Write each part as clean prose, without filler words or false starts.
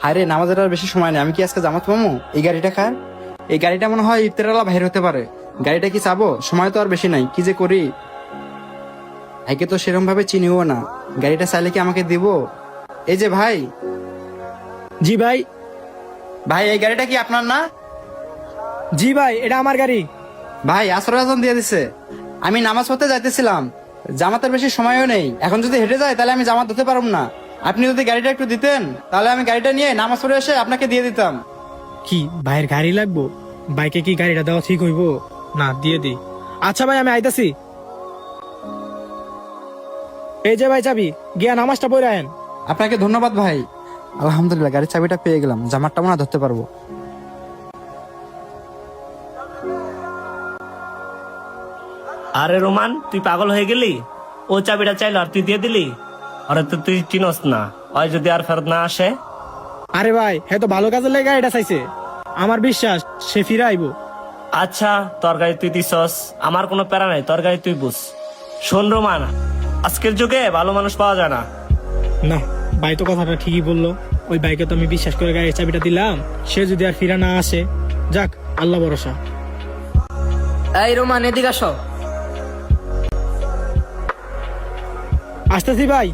হায়রে, নামাজের আর বেশি সময় নেই, আমি কি আজকে জামাত পাবো? এই গাড়িটা কার? এই গাড়িটা মনে হয় ইফতারেলা বাইরে হতে পারে। গাড়িটা কি চাবো? সময় তো আর বেশি নাই, কি যে করি। ভাইকে তো সেরকম ভাবে চিনিও না, গাড়িটা চাইলে কি আমাকে দিব? এই যে ভাই, জি ভাই। ভাই এই গাড়িটা কি আপনার না? জি ভাই, এটা আমার গাড়ি। ভাই আসর আজান দিয়ে দিছে, আমি নামাজ পড়তে যাইতেছিলাম, জামাতের বেশি সময়ও নেই, এখন যদি হেঁটে যায় তাহলে আমি জামাত হতে পারবো না। আপনি যদি গাড়িটা একটু দিতেন তাহলে আমি গাড়িটা নিয়ে নামাজ পড়ে এসে আপনাকে দিয়ে দিতাম। কি ভাইয়ের গাড়ি লাগবো? বাইকে কি গাড়িটা দেওয়া ঠিক হইব? না, দিয়ে দিই। আচ্ছা ভাই, আমি আইতাছি। এই যে ভাই চাবি, গিয়া নামাজটা পড়ে আয়েন। আপনাকে ধন্যবাদ ভাই। আলহামদুলিল্লাহ, গাড়ির চাবিটা পেয়ে গেলাম, জামারটা মনে হয় ধরতে পারবো। আরে রোমান, তুই পাগল হয়ে গেলি? ও চাবিটা চাইলো আর তুই দিয়ে দিলি? আরে তো তুই চিনস না, ওই যদি আর ফেরত না আসে? আরে ভাই, হ্যাঁ তো ভালো কাজের লেগে গাড়িটা চাইছে, আমার বিশ্বাস সে ফিরে আইব। আচ্ছা, তোর গাড়ি তুই দিছস, আমার কোনো প্যারা নাই, তোর গাড়ি তুই বুঝ। শোন রোমান, আজকের যুগে ভালো মানুষ পাওয়া যায় না। না, ভাই তো কথাটা ঠিকই বললো। ওই বাইকে তো আমি বিশ্বাস করে গাড়ির চাবিটা দিলাম, সে যদি আর ফিরা না আসে, যাক আল্লাহ ভরসা। এই রোমান, এদিকে আসো। আসতেছি ভাই।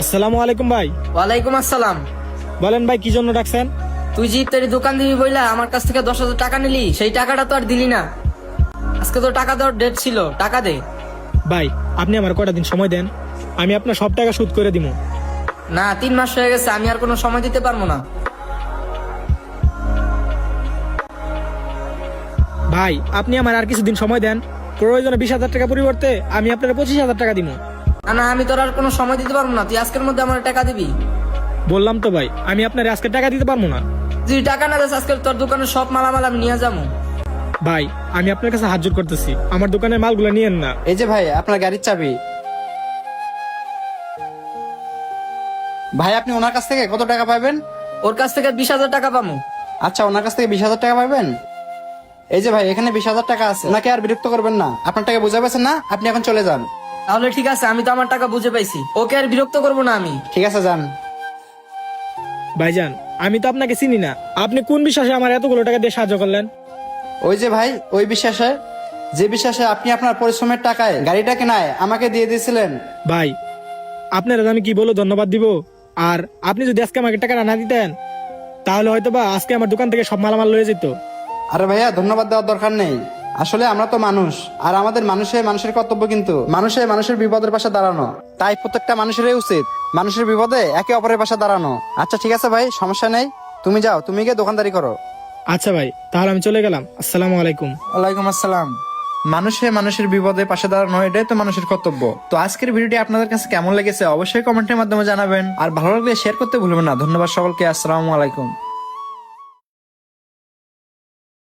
আসসালামু আলাইকুম ভাই। ওয়ালাইকুম আসসালাম। বলেন ভাই, কি জন্য ডাকছেন? তুই যে ইফতারি দোকান দিবি বইলা আমার কাছ থেকে 10,000 টাকা নিলি, সেই টাকাটা তো আর দিলি না। আজকে তো টাকা দেওয়ার ডেট ছিল, টাকা দে। ভাই, আপনি আমার কয়টা দিন সময় দেন, আমি আপনার সব টাকা শোধ করে দিব। না, 3 মাস হয়ে গেছে, আমি আর কোনো সময় দিতে পারবো না। ভাই, আপনি আমার আর কিছুদিন সময় দেন, প্রয়োজনে 20,000 টাকা পরিবর্তে আমি আপনার 25,000 টাকা দিব। না না, আমি তোর আর কোনো সময় দিতে পারবো না, তুই আজকের মধ্যে আমার টাকা দিবি। বললাম তো ভাই, আমি আপনার আজকে টাকা দিতে পারবো না। তুই টাকা না দিস, আজকে তোর দোকানের সব মালামাল আমি নিয়ে যাবো। ভাই, আমি আপনার কাছে হাত জোড় করতেছি, আমার দোকানের মালগুলো নিয়েন না। এই যে ভাই, আপনার গাড়ির চাবি। ভাই আপনি ওনার কাছ থেকে কত টাকা পাবেন? ওর কাছ থেকে 20,000 টাকা পাবো। আচ্ছা, ওনার কাছ থেকে 20,000 টাকা পাবেন। এই যে ভাই, এখানে 20,000 টাকা আছে, ওনাকে আর বিরক্ত করবেন না, আপনার টাকা বুঝে পেয়েছেন না, আপনি এখন চলে যান। তাহলে ঠিক আছে, আমি তো আমার টাকা বুঝে পাইছি, ওকে আর বিরক্ত করবো না আমি। ঠিক আছে, যান। ভাইজান, আমি তো আপনাকে চিনি না, আপনি কোন বিশ্বাসে আমার এতগুলো টাকা দিয়ে সাহায্য করলেন? ওই যে ভাই, ওই বিশ্বাসে, যে বিশ্বাসে আপনি আপনার পরিশ্রমের টাকায় গাড়িটা কেনায় আমাকে দিয়ে দিয়েছিলেন। ভাই, আপনার আমি কি বলে ধন্যবাদ দিব? আর আপনি যদি আজকে আমাকে টাকা না দিতেন, তাহলে হয়তো বা আজকে আমার দোকান থেকে সব মালামাল লয়ে যেত। আরে ভাইয়া, ধন্যবাদ দেওয়ার দরকার নেই, আসলে আমরা তো মানুষ, আর আমাদের মানুষের কর্তব্য কিন্তু মানুষের বিপদের পাশে দাঁড়ানো। তাই প্রত্যেকটা মানুষেরই উচিত মানুষের বিপদে একে অপরের পাশে দাঁড়ানো। আচ্ছা ঠিক আছে ভাই, সমস্যা নেই, তুমি যাও, তুমি গিয়ে দোকানদারি করো। আচ্ছা ভাই, তাহলে আমি চলে গেলাম। আসসালামু আলাইকুম। ওয়ালাইকুম আসসালাম। মানুষের বিপদে পাশে দাঁড়ানো, এটাই তো মানুষের কর্তব্য। তো আজকের ভিডিওটি আপনাদের কাছে কেমন লেগেছে অবশ্যই কমেন্টের মাধ্যমে জানাবেন, আর ভালো লাগলে শেয়ার করতে ভুলবেন না। ধন্যবাদ সকলকে, আসসালামু আলাইকুম।